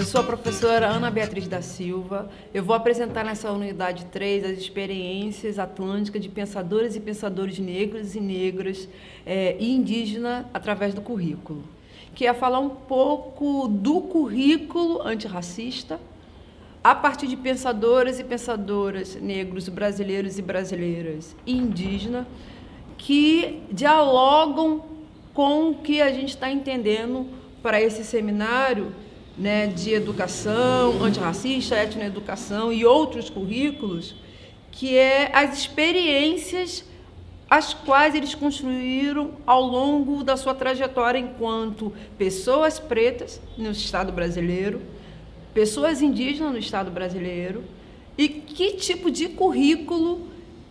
Eu sou a professora Ana Beatriz da Silva. Eu vou apresentar nessa unidade 3 as experiências atlânticas de pensadores e pensadores negros e negras e indígenas através do currículo, que é falar um pouco do currículo antirracista a partir de pensadores e pensadoras negros, brasileiros e brasileiras e indígenas que dialogam com o que a gente está entendendo para esse seminário, né, de educação antirracista, etnoeducação e outros currículos, que é as experiências as quais eles construíram ao longo da sua trajetória enquanto pessoas pretas no Estado brasileiro, pessoas indígenas no Estado brasileiro, e que tipo de currículo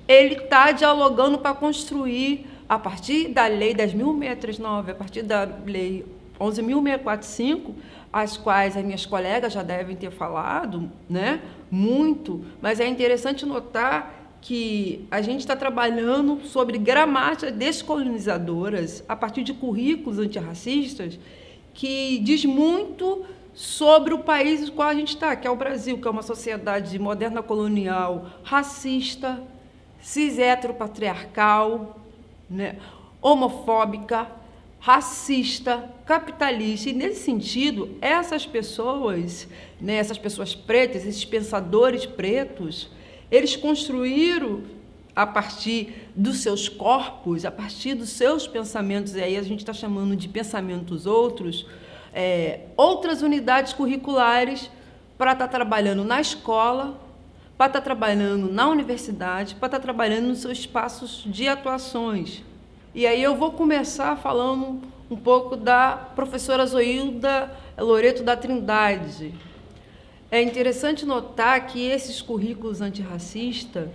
ele está dialogando para construir a partir da Lei 10.639, a partir da Lei 11.645, as quais as minhas colegas já devem ter falado, né, muito, mas é interessante notar que a gente está trabalhando sobre gramáticas descolonizadoras a partir de currículos antirracistas que diz muito sobre o país no qual a gente está, que é o Brasil, que é uma sociedade moderna colonial, racista, cis-heteropatriarcal, né, homofóbica, racista, capitalista. E, nesse sentido, essas pessoas, né, essas pessoas pretas, esses pensadores pretos, eles construíram, a partir dos seus corpos, a partir dos seus pensamentos, e aí a gente está chamando de pensamentos outros, outras unidades curriculares para estar trabalhando na escola, para estar trabalhando na universidade, para estar trabalhando nos seus espaços de atuações. E aí eu vou começar falando um pouco da professora Zoilda Loreto da Trindade. É interessante notar que esses currículos antirracistas,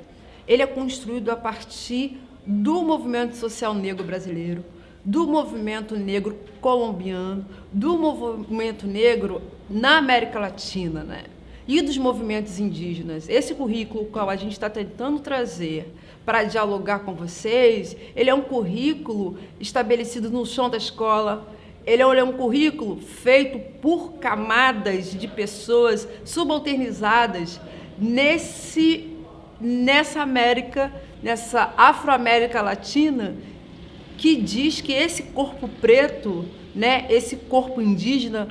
ele é construído a partir do movimento social negro brasileiro, do movimento negro colombiano, do movimento negro na América Latina, né? E dos movimentos indígenas. Esse currículo que a gente está tentando trazer para dialogar com vocês, ele é um currículo estabelecido no chão da escola, ele é um currículo feito por camadas de pessoas subalternizadas nessa América, nessa Afro-América Latina, que diz que esse corpo preto, né, esse corpo indígena,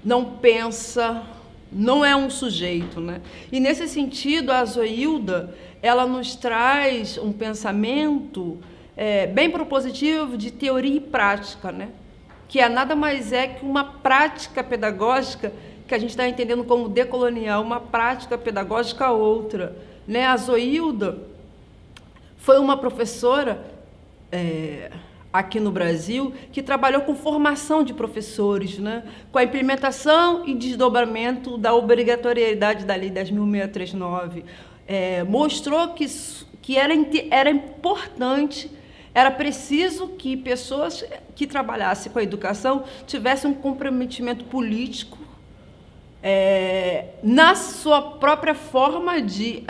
não pensa, não é um sujeito, né? E, nesse sentido, a Zoilda, ela nos traz um pensamento bem propositivo de teoria e prática, né? Que nada mais é que uma prática pedagógica que a gente está entendendo como decolonial, uma prática pedagógica outra, né? A Zoilda foi uma professora aqui no Brasil, que trabalhou com formação de professores, né? Com a implementação e desdobramento da obrigatoriedade da Lei 10.639. Mostrou que era importante, era preciso que pessoas que trabalhassem com a educação tivessem um comprometimento político na sua própria forma de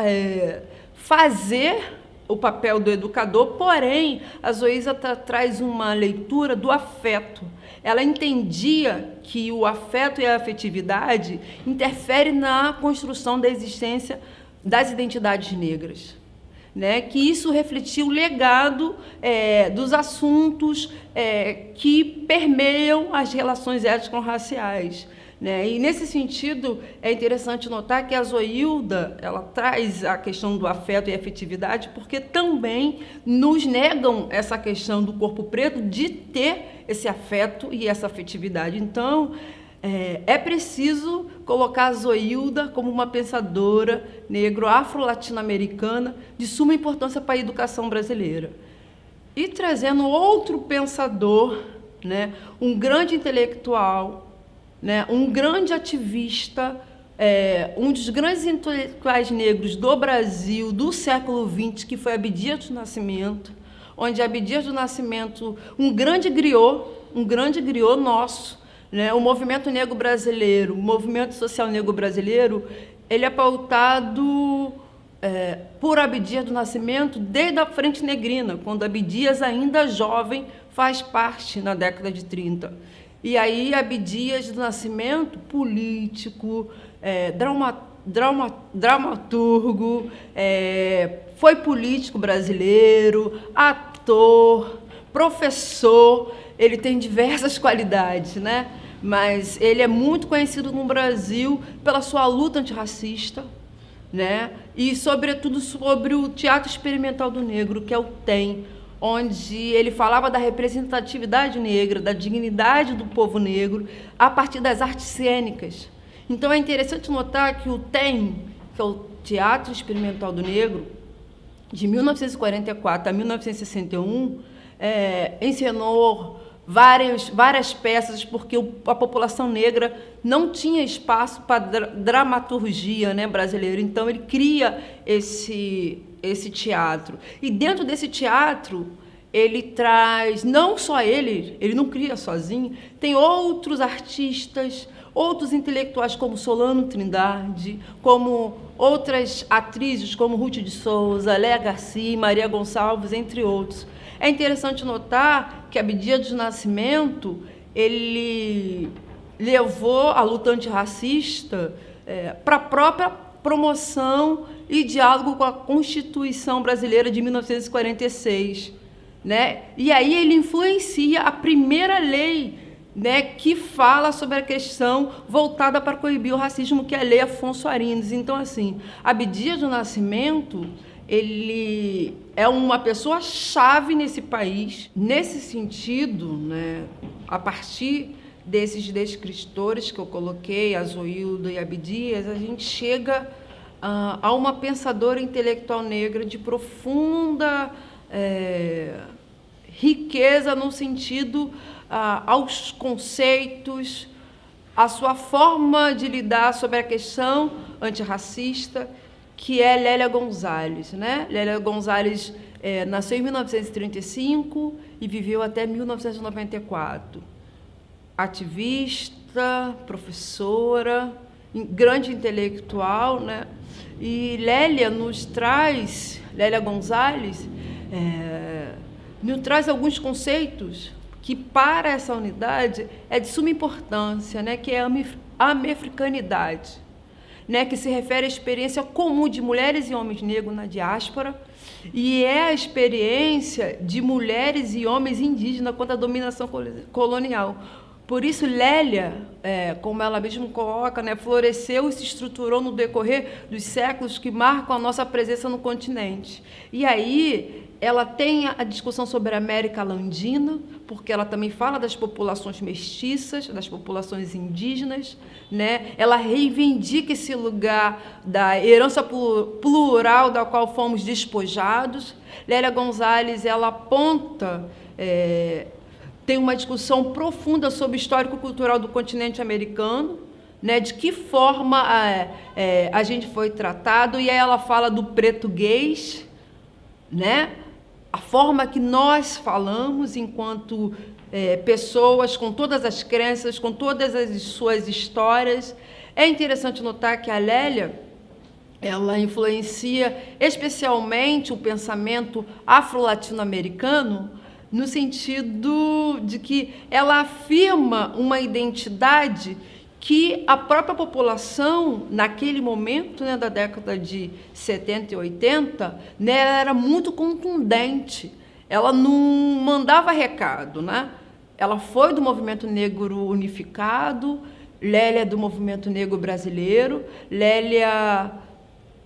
fazer o papel do educador, porém, a Zoilda traz uma leitura do afeto. Ela entendia que o afeto e a afetividade interferem na construção da existência das identidades negras, né? Que isso refletia o legado dos assuntos que permeiam as relações étnico-raciais, né? E, nesse sentido, é interessante notar que a Zoilda, ela traz a questão do afeto e afetividade porque também nos negam essa questão do corpo preto de ter esse afeto e essa afetividade. Então, é preciso colocar a Zoilda como uma pensadora negro-afro-latino-americana de suma importância para a educação brasileira. E trazendo outro pensador, né, um grande intelectual, né, um grande ativista, um dos grandes intelectuais negros do Brasil do século XX, que foi Abdias do Nascimento, onde Abdias do Nascimento, um grande griot nosso, né, o movimento negro brasileiro, o movimento social negro brasileiro, ele é pautado por Abdias do Nascimento desde a Frente Negrina, quando Abdias, ainda jovem, faz parte na década de 30. E aí Abdias do Nascimento, político, dramaturgo, foi político brasileiro, ator, professor, ele tem diversas qualidades, né? Mas ele é muito conhecido no Brasil pela sua luta antirracista, né? E, sobretudo, sobre o Teatro Experimental do Negro, que é o TEM, onde ele falava da representatividade negra, da dignidade do povo negro, a partir das artes cênicas. Então, é interessante notar que o TEM, que é o Teatro Experimental do Negro, de 1944 a 1961, encenou várias peças, porque a população negra não tinha espaço para dramaturgia, né, brasileira. Então, ele cria esse teatro. E dentro desse teatro, ele traz, não só ele não cria sozinho, tem outros artistas, outros intelectuais como Solano Trindade, como outras atrizes como Ruth de Souza, Léa Garcia, Maria Gonçalves, entre outros. É interessante notar que Abdias do Nascimento, ele levou a luta antirracista para a própria promoção e diálogo com a Constituição Brasileira de 1946. Né? E aí ele influencia a primeira lei, né, que fala sobre a questão voltada para coibir o racismo, que é a Lei Afonso Arinos. Então, assim, Abdias do Nascimento, ele é uma pessoa-chave nesse país. Nesse sentido, né, a partir desses descritores que eu coloquei, Azoildo e Abdias, a gente chega a uma pensadora intelectual negra de profunda riqueza no sentido aos conceitos, a sua forma de lidar sobre a questão antirracista, que é Lélia Gonzalez, né? Lélia Gonzalez nasceu em 1935 e viveu até 1994. Ativista, professora, grande intelectual, né? E Lélia Gonzalez nos traz alguns conceitos que, para essa unidade, é de suma importância, né? Que é a americanidade, né? Que se refere à experiência comum de mulheres e homens negros na diáspora, e é a experiência de mulheres e homens indígenas contra a dominação colonial. Por isso, Lélia, como ela mesma coloca, né, floresceu e se estruturou no decorrer dos séculos que marcam a nossa presença no continente. E aí ela tem a discussão sobre a América Andina, porque ela também fala das populações mestiças, das populações indígenas, né? Ela reivindica esse lugar da herança plural da qual fomos despojados. Lélia Gonzalez, ela aponta, tem uma discussão profunda sobre o histórico-cultural do continente americano, né? De que forma a gente foi tratado, e aí ela fala do português, né? A forma que nós falamos enquanto pessoas com todas as crenças, com todas as suas histórias. É interessante notar que a Lélia, ela influencia especialmente o pensamento afro-latino-americano, no sentido de que ela afirma uma identidade que a própria população, naquele momento, né, da década de 70 e 80, né, ela era muito contundente. Ela não mandava recado, né? Ela foi do movimento negro unificado, Lélia é do movimento negro brasileiro. Lélia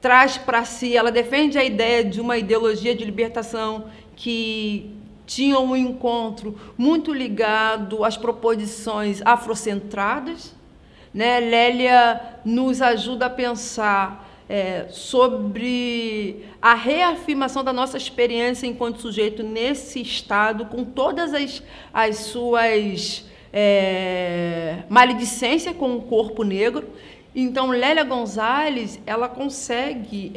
traz para si, ela defende a ideia de uma ideologia de libertação que tinha um encontro muito ligado às proposições afrocentradas, né? Lélia nos ajuda a pensar sobre a reafirmação da nossa experiência enquanto sujeito nesse estado, com todas as suas maledicências com o corpo negro. Então, Lélia Gonzalez, ela consegue,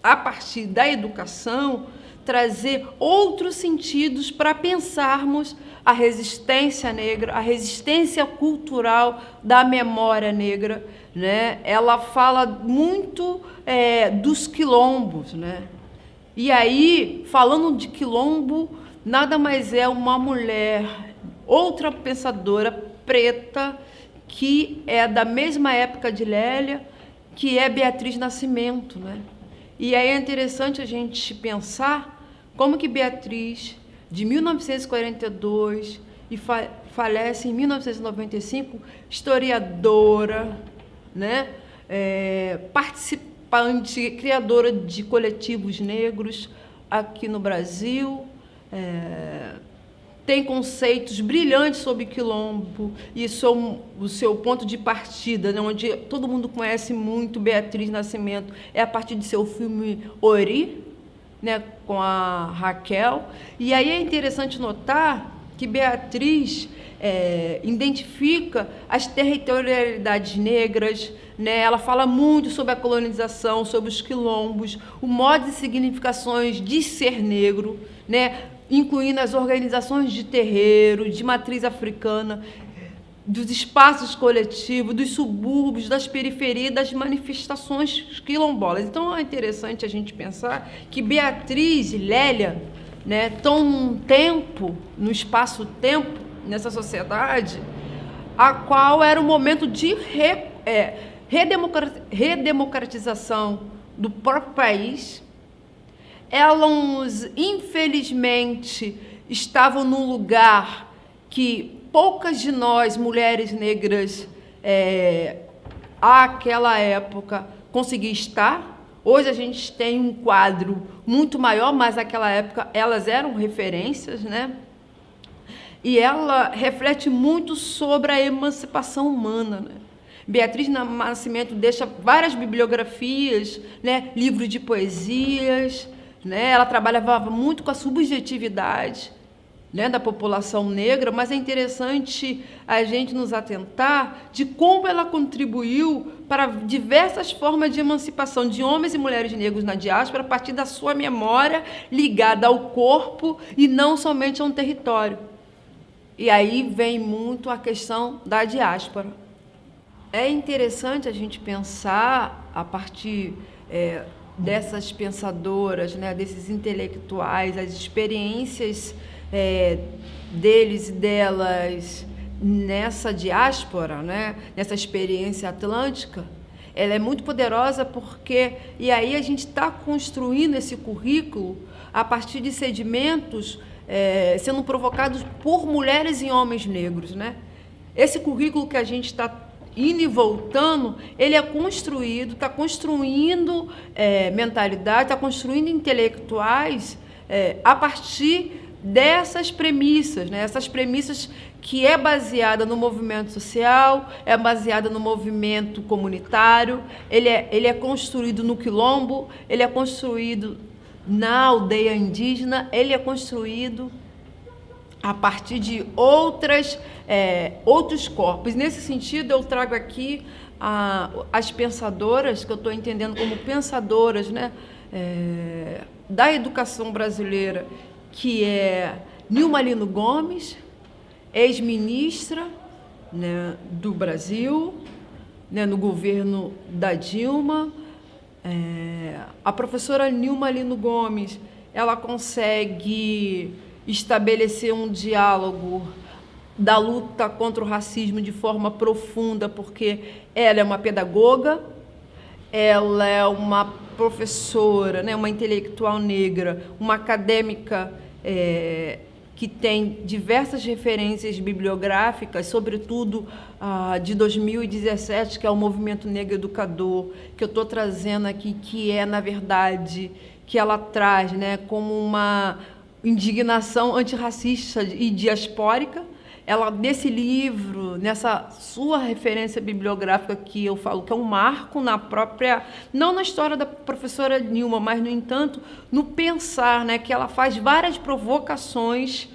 a partir da educação, trazer outros sentidos para pensarmos a resistência negra, a resistência cultural da memória negra, né? Ela fala muito dos quilombos, né? E aí, falando de quilombo, nada mais é uma mulher outra pensadora preta que é da mesma época de Lélia, que é Beatriz Nascimento, né? E aí é interessante a gente pensar como que Beatriz, de 1942, e falece em 1995, historiadora, né? Participante, criadora de coletivos negros aqui no Brasil, tem conceitos brilhantes sobre quilombo e o seu ponto de partida, né, onde todo mundo conhece muito Beatriz Nascimento, é a partir de seu filme Ori, né, com a Raquel. E aí é interessante notar que Beatriz identifica as territorialidades negras, né? Ela fala muito sobre a colonização, sobre os quilombos, o modo e significações de ser negro, né? Incluindo as organizações de terreiro, de matriz africana, dos espaços coletivos, dos subúrbios, das periferias, das manifestações quilombolas. Então é interessante a gente pensar que Beatriz e Lélia, né, estão num tempo, no espaço-tempo, nessa sociedade, a qual era um momento de redemocratização do próprio país. Elas, infelizmente, estavam num lugar que poucas de nós, mulheres negras, àquela época, conseguiam estar. Hoje a gente tem um quadro muito maior, mas naquela época elas eram referências, né? E ela reflete muito sobre a emancipação humana, né? Beatriz Nascimento deixa várias bibliografias, né? Livros de poesias, né? Ela trabalhava muito com a subjetividade, né, da população negra, mas é interessante a gente nos atentar de como ela contribuiu para diversas formas de emancipação de homens e mulheres negros na diáspora a partir da sua memória ligada ao corpo e não somente a um território. E aí vem muito a questão da diáspora. É interessante a gente pensar a partir dessas pensadoras, né, desses intelectuais, as experiências deles e delas nessa diáspora, né, nessa experiência atlântica. Ela é muito poderosa porque, e aí a gente está construindo esse currículo a partir de sedimentos sendo provocados por mulheres e homens negros, né? Esse currículo que a gente está indo e voltando, ele é construído, está construindo mentalidade, está construindo intelectuais a partir dessas premissas, né? Essas premissas que é baseada no movimento social, é baseada no movimento comunitário, ele é construído no quilombo, ele é construído na aldeia indígena, ele é construído a partir de outros corpos. Nesse sentido, eu trago aqui as pensadoras, que eu estou entendendo como pensadoras, né, da educação brasileira, que é Nilma Lino Gomes, ex-ministra, né, do Brasil, né, no governo da Dilma. A professora Nilma Lino Gomes, ela consegue estabelecer um diálogo da luta contra o racismo de forma profunda, porque ela é uma pedagoga, ela é uma professora, né, uma intelectual negra, uma acadêmica que tem diversas referências bibliográficas, sobretudo de 2017, que é o Movimento Negro Educador, que eu estou trazendo aqui, que é, na verdade, que ela traz, né, como uma indignação antirracista e diaspórica. Ela, nesse livro, nessa sua referência bibliográfica, que eu falo que é um marco na própria, não na história da professora Nilma, mas, no entanto, no pensar, né, que ela faz várias provocações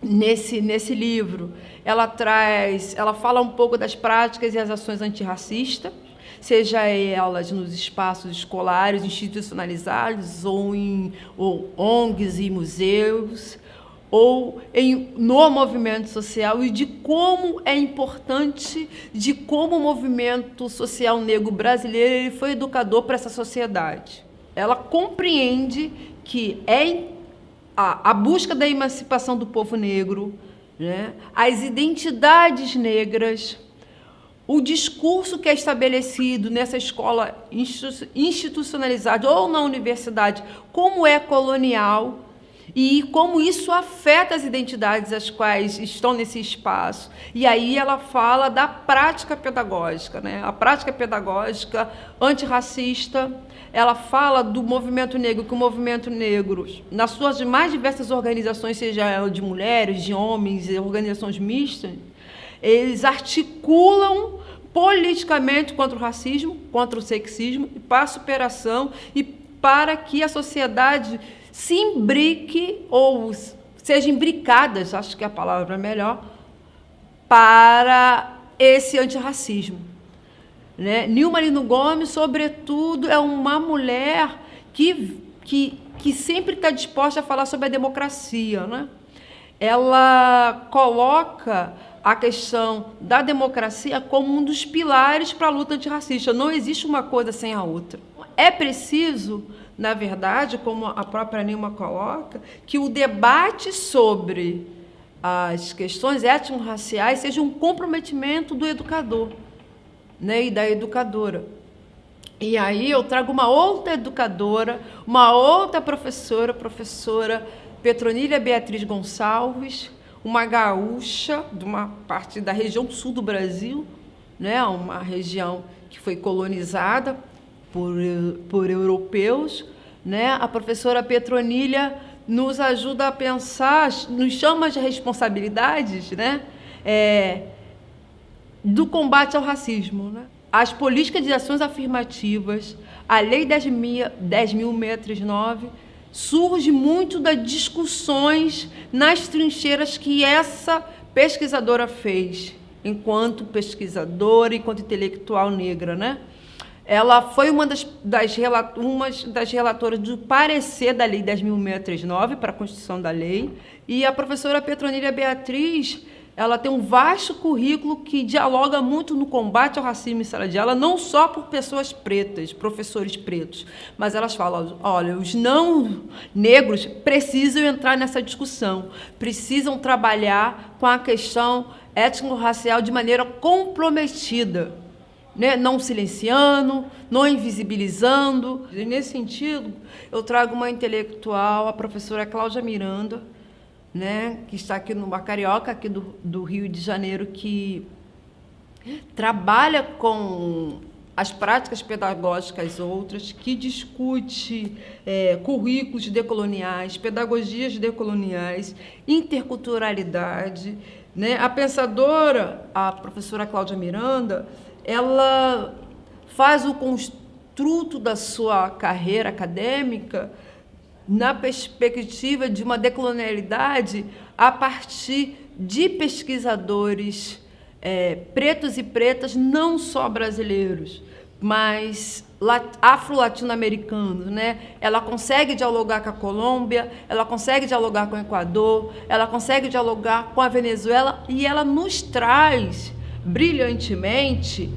nesse livro. Ela fala um pouco das práticas e as ações antirracistas, seja elas nos espaços escolares, institucionalizados, ou ONGs e museus, ou no movimento social, e de como é importante, de como o movimento social negro brasileiro ele foi educador para essa sociedade. Ela compreende que a busca da emancipação do povo negro, né? As identidades negras, o discurso que é estabelecido nessa escola institucionalizada ou na universidade, como é colonial e como isso afeta as identidades as quais estão nesse espaço. E aí ela fala da prática pedagógica, né? A prática pedagógica antirracista, ela fala do movimento negro, que o movimento negro, nas suas mais diversas organizações, seja de mulheres, de homens, organizações mistas, eles articulam politicamente contra o racismo, contra o sexismo, para a superação e para que a sociedade se imbrique, ou seja imbricadas, acho que a palavra é melhor, para esse antirracismo. Né? Nilma Lino Gomes, sobretudo, é uma mulher que sempre está disposta a falar sobre a democracia. Né? Ela coloca a questão da democracia como um dos pilares para a luta antirracista. Não existe uma coisa sem a outra. É preciso, na verdade, como a própria Nilma coloca, que o debate sobre as questões étnico-raciais seja um comprometimento do educador, né, e da educadora. E aí eu trago uma outra educadora, uma outra professora Petronília Beatriz Gonçalves, uma gaúcha de uma parte da região sul do Brasil, né, uma região que foi colonizada por europeus. Né? A professora Petronília nos ajuda a pensar, nos chama de responsabilidades, né, do combate ao racismo. Né? As políticas de ações afirmativas, a Lei 10.639, surge muito das discussões nas trincheiras que essa pesquisadora fez, enquanto pesquisadora, enquanto intelectual negra. Né? Ela foi uma das relatoras do parecer da Lei 10.639 para a Constituição da Lei, e a professora Petronília Beatriz, ela tem um vasto currículo que dialoga muito no combate ao racismo em sala de aula, não só por pessoas pretas, professores pretos, mas elas falam, olha, os não negros precisam entrar nessa discussão, precisam trabalhar com a questão étnico-racial de maneira comprometida, né? Não silenciando, não invisibilizando. E, nesse sentido, eu trago uma intelectual, a professora Cláudia Miranda, né, que está aqui no Carioca, aqui do Rio de Janeiro, que trabalha com as práticas pedagógicas outras, que discute currículos decoloniais, pedagogias decoloniais, interculturalidade. Né? A pensadora, a professora Cláudia Miranda, ela faz o construto da sua carreira acadêmica na perspectiva de uma decolonialidade a partir de pesquisadores pretos e pretas, não só brasileiros, mas afro-latino-americanos. Né? Ela consegue dialogar com a Colômbia, ela consegue dialogar com o Equador, ela consegue dialogar com a Venezuela, e ela nos traz brilhantemente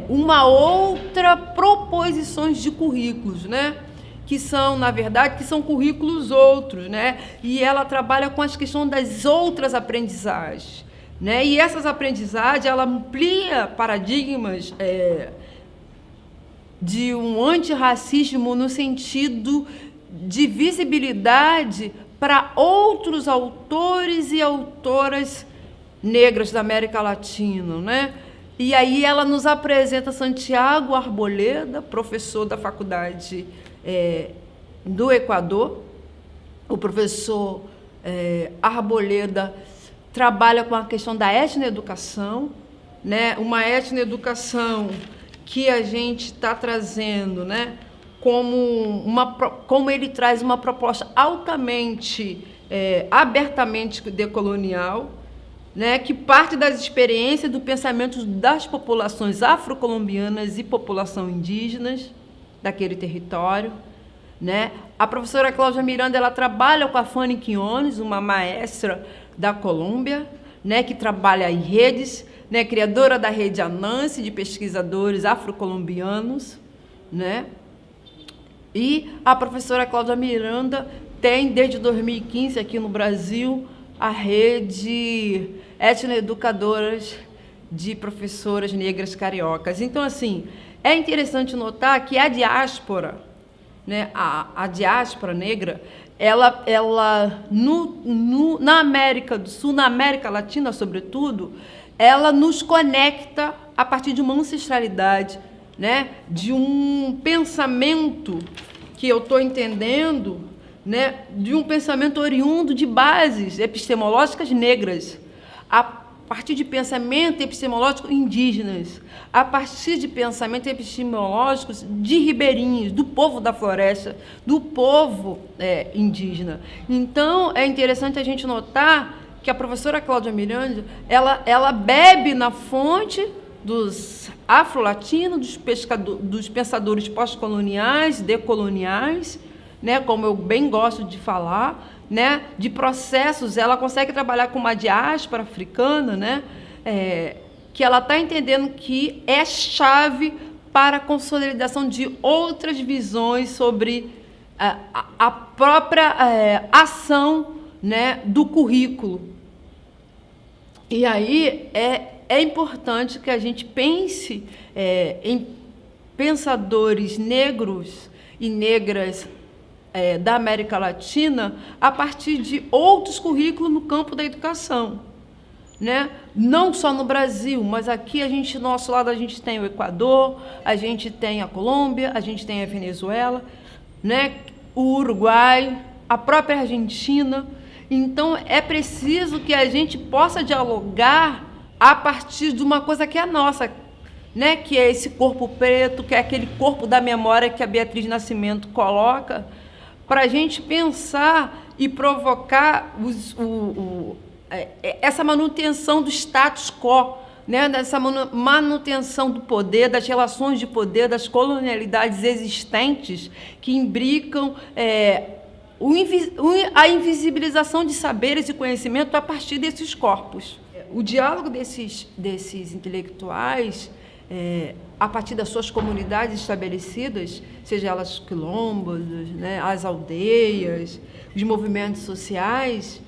uma outra proposições de currículos, né? Que são, na verdade, que são currículos outros, né? E ela trabalha com as questões das outras aprendizagens, né? E essas aprendizagens, ela amplia paradigmas de um antirracismo no sentido de visibilidade para outros autores e autoras negras da América Latina, né? E aí ela nos apresenta Santiago Arboleda, professor da faculdade do Equador. O professor Arboleda trabalha com a questão da etnoeducação, né? Uma etnoeducação que a gente está trazendo, né? Como ele traz uma proposta altamente, abertamente decolonial, né? Que parte das experiências do pensamento das populações afrocolombianas e população indígenas daquele território. Né? A professora Cláudia Miranda, ela trabalha com a Fanny Quinones, uma maestra da Colômbia, né, que trabalha em redes, né, criadora da rede Anansi, de pesquisadores afrocolombianos. Né? E a professora Cláudia Miranda tem, desde 2015, aqui no Brasil, a rede Etnoeducadoras de Professoras Negras Cariocas. Então, assim, é interessante notar que a diáspora, né, a diáspora negra, ela na América do Sul, na América Latina, sobretudo, ela nos conecta a partir de uma ancestralidade, né, de um pensamento que eu estou entendendo, né, de um pensamento oriundo de bases epistemológicas negras, a partir de pensamento epistemológico indígenas, a partir de pensamento epistemológicos de ribeirinhos, do povo da floresta, do povo indígena. Então, é interessante a gente notar que a professora Cláudia Miranda, ela bebe na fonte dos afro-latinos, dos pensadores pós-coloniais, decoloniais, né, como eu bem gosto de falar, né, de processos. Ela consegue trabalhar com uma diáspora africana, né, que ela está entendendo que é chave para a consolidação de outras visões sobre a própria ação, né, do currículo. E aí é importante que a gente pense em pensadores negros e negras da América Latina a partir de outros currículos no campo da educação, né? Não só no Brasil, mas aqui nosso lado a gente tem o Equador, a gente tem a Colômbia, a gente tem a Venezuela, né? O Uruguai, a própria Argentina. Então, é preciso que a gente possa dialogar a partir de uma coisa que é nossa, né? Que é esse corpo preto, que é aquele corpo da memória que a Beatriz Nascimento coloca, para a gente pensar e provocar essa manutenção do status quo, né? Dessa manutenção do poder, das relações de poder, das colonialidades existentes que imbricam a invisibilização de saberes e conhecimento a partir desses corpos. O diálogo desses intelectuais, a partir das suas comunidades estabelecidas, seja elas quilombos, né, as aldeias, os movimentos sociais,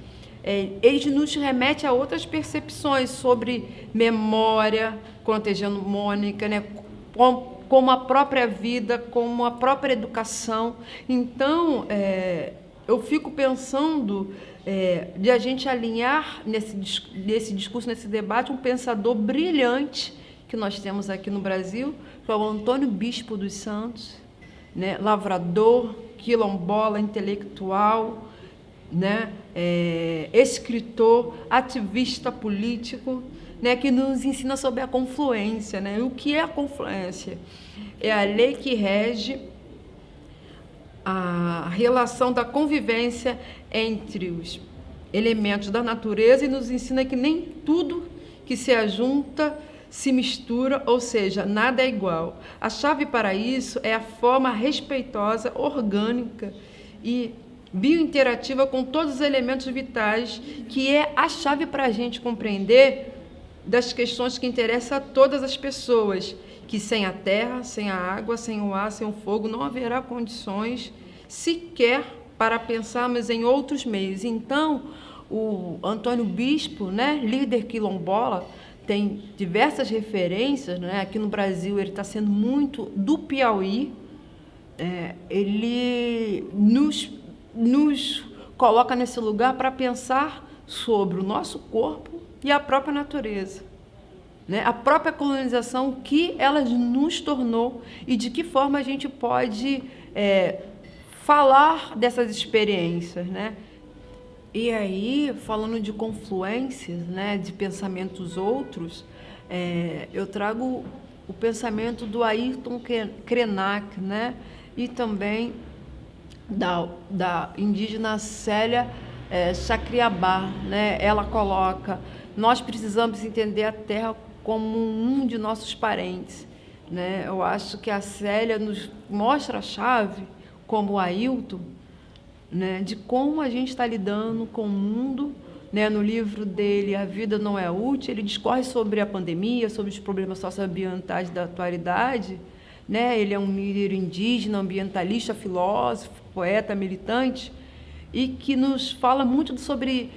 eles nos remetem a outras percepções sobre memória contegenomônica, né, como a própria vida, como a própria educação. Então, eu fico pensando de a gente alinhar nesse discurso, nesse debate, um pensador brilhante que nós temos aqui no Brasil, que é o Antônio Bispo dos Santos, né? Lavrador, quilombola, intelectual, né? Escritor, ativista político, né? Que nos ensina sobre a confluência, né? O que é a confluência? É a lei que rege a relação da convivência entre os elementos da natureza e nos ensina que nem tudo que se ajunta se mistura, ou seja, nada é igual. A chave para isso é a forma respeitosa, orgânica e biointerativa com todos os elementos vitais, que é a chave para a gente compreender das questões que interessam a todas as pessoas, que sem a terra, sem a água, sem o ar, sem o fogo, não haverá condições sequer para pensarmos em outros meios. Então, o Antônio Bispo, né, líder quilombola, tem diversas referências, né? Aqui no Brasil ele está sendo muito do Piauí, ele nos coloca nesse lugar para pensar sobre o nosso corpo e a própria natureza, né? A própria colonização que ela nos tornou e de que forma a gente pode falar dessas experiências, né? E aí, falando de confluências, né, de pensamentos outros, eu trago o pensamento do Ayrton Krenak, né, e também da indígena Célia Chacriabá, né? Ela coloca: nós precisamos entender a terra como um de nossos parentes, né? Eu acho que a Célia nos mostra a chave, como o Ailton, né, de como a gente está lidando com o mundo, né? No livro dele, A Vida Não É Útil, ele discorre sobre a pandemia, sobre os problemas socioambientais da atualidade, né? Ele é um líder indígena, ambientalista, filósofo, poeta, militante, e que nos fala muito sobre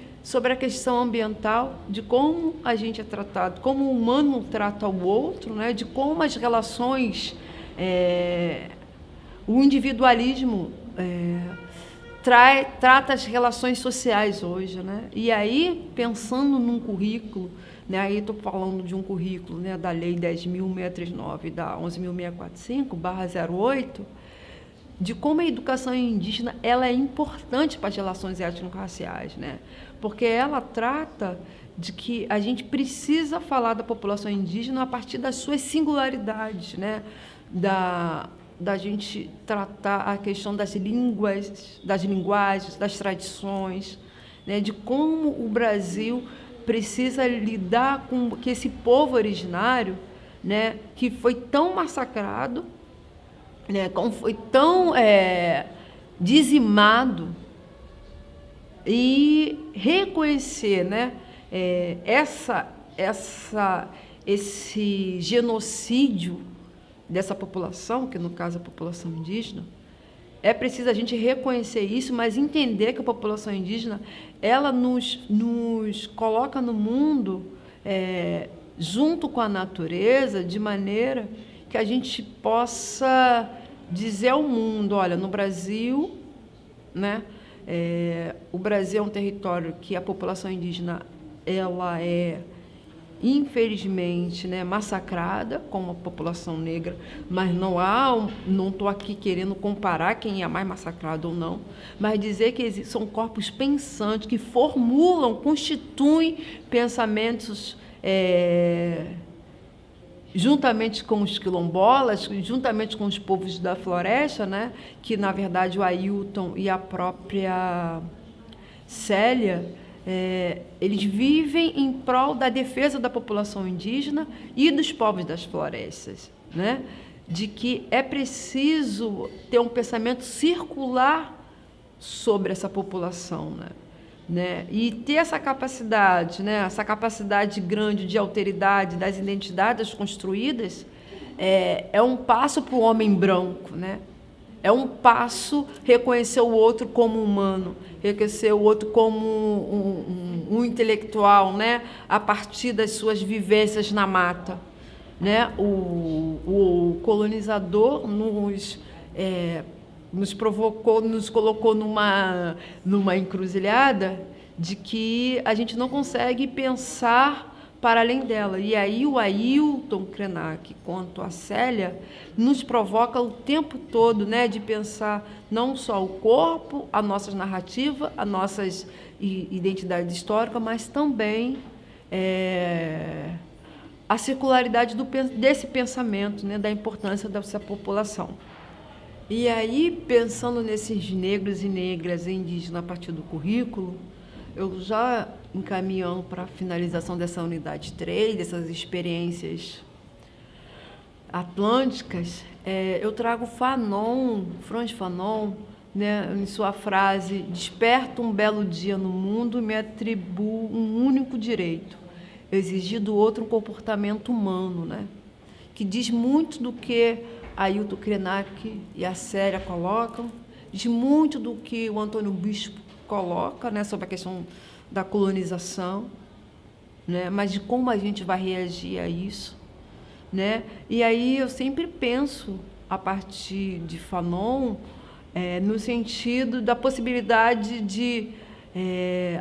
a questão ambiental, de como a gente é tratado, como o humano trata o outro, né? De como as relações, o individualismo trata as relações sociais hoje, né? E aí, pensando num currículo, né? Aí estou falando de um currículo, né? Da Lei 10.639 e da 11.645/08, de como a educação indígena ela é importante para as relações étnico-raciais, né? Porque ela trata de que a gente precisa falar da população indígena a partir das suas singularidades, né? Da gente tratar a questão das línguas, das linguagens, das tradições, né? De como o Brasil precisa lidar com que esse povo originário, né? Que foi tão massacrado, né? Como foi tão dizimado, e reconhecer, né? Esse genocídio dessa população, que no caso é a população indígena, é preciso a gente reconhecer isso, mas entender que a população indígena ela nos coloca no mundo junto com a natureza, de maneira que a gente possa dizer ao mundo, olha, no Brasil, né, o Brasil é um território que a população indígena ela é, infelizmente, né, massacrada como a população negra, mas não estou aqui querendo comparar quem é mais massacrado ou não, mas dizer que são corpos pensantes que formulam, constituem pensamentos juntamente com os quilombolas, juntamente com os povos da floresta, né, que na verdade o Ailton e a própria Célia, eles vivem em prol da defesa da população indígena e dos povos das florestas, né? De que é preciso ter um pensamento circular sobre essa população, né? E ter essa capacidade, né? Essa capacidade grande de alteridade das identidades construídas é um passo para o homem branco, né? É um passo reconhecer o outro como humano, reconhecer o outro como um intelectual, né? A partir das suas vivências na mata, né? O colonizador nos provocou, nos colocou numa encruzilhada de que a gente não consegue pensar para além dela. E aí o Ailton Krenak, quanto a Célia, nos provoca o tempo todo, né, de pensar não só o corpo, a nossa narrativa, as nossas identidades históricas, mas também a circularidade desse pensamento, né, da importância dessa população. E aí, pensando nesses negros e negras indígenas a partir do currículo, eu já encaminhando para a finalização dessa unidade 3, dessas experiências atlânticas, eu trago Frantz Fanon, né, em sua frase: desperto um belo dia no mundo e me atribuo um único direito, exigir do outro um comportamento humano, né, que diz muito do que Ailton Krenak e a Célia colocam, diz muito do que o Antônio Bispo coloca, né, sobre a questão da colonização, né, mas de como a gente vai reagir a isso, né? E aí eu sempre penso, a partir de Fanon, no sentido da possibilidade de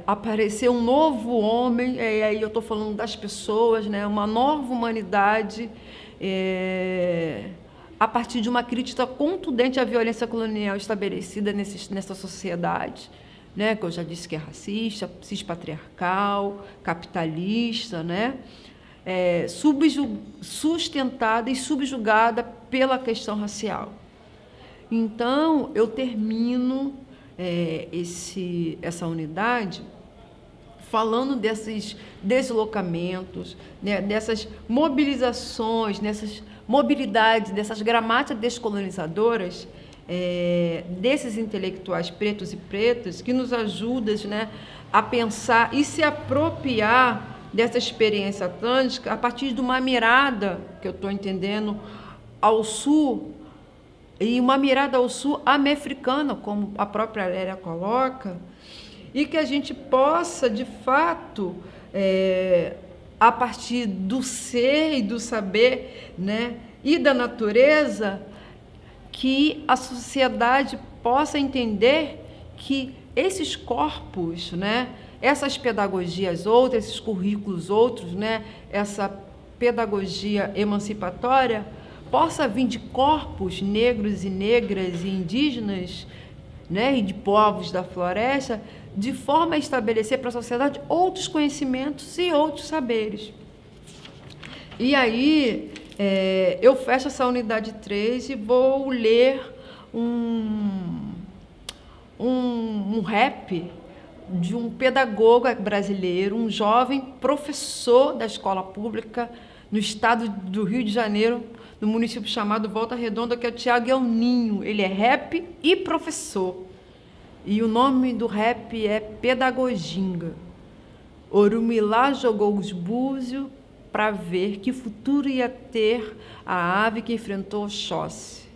aparecer um novo homem, e aí eu estou falando das pessoas, né, uma nova humanidade, a partir de uma crítica contundente à violência colonial estabelecida nessa sociedade, né, que eu já disse que é racista, cispatriarcal, capitalista, né, sustentada e subjugada pela questão racial. Então, eu termino essa unidade falando desses deslocamentos, né, dessas mobilizações, dessas mobilidades, dessas gramáticas descolonizadoras, desses intelectuais pretos e pretas, que nos ajudam, né, a pensar e se apropriar dessa experiência atlântica a partir de uma mirada, que eu estou entendendo, ao sul, e uma mirada ao sul americana, como a própria Lélia coloca, e que a gente possa, de fato, a partir do ser e do saber, né, e da natureza, que a sociedade possa entender que esses corpos, né, essas pedagogias outras, esses currículos outros, né, essa pedagogia emancipatória, possa vir de corpos negros e negras e indígenas, né, e de povos da floresta, de forma a estabelecer para a sociedade outros conhecimentos e outros saberes. E aí, eu fecho essa unidade 3 e vou ler um rap de um pedagogo brasileiro, um jovem professor da escola pública no estado do Rio de Janeiro, no município chamado Volta Redonda, que é o Tiago El Ninho. Ele é rap e professor. E o nome do rap é Pedagoginga. Orumilá jogou os búzios para ver que futuro ia ter a ave que enfrentou Oxóssi.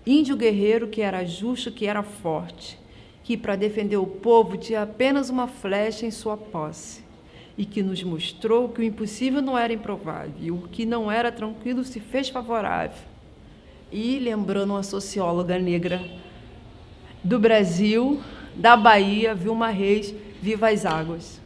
Índio guerreiro que era justo, que era forte, que para defender o povo tinha apenas uma flecha em sua posse, e que nos mostrou que o impossível não era improvável, e o que não era tranquilo se fez favorável. E lembrando uma socióloga negra do Brasil, da Bahia, Vilma Reis, viva as águas.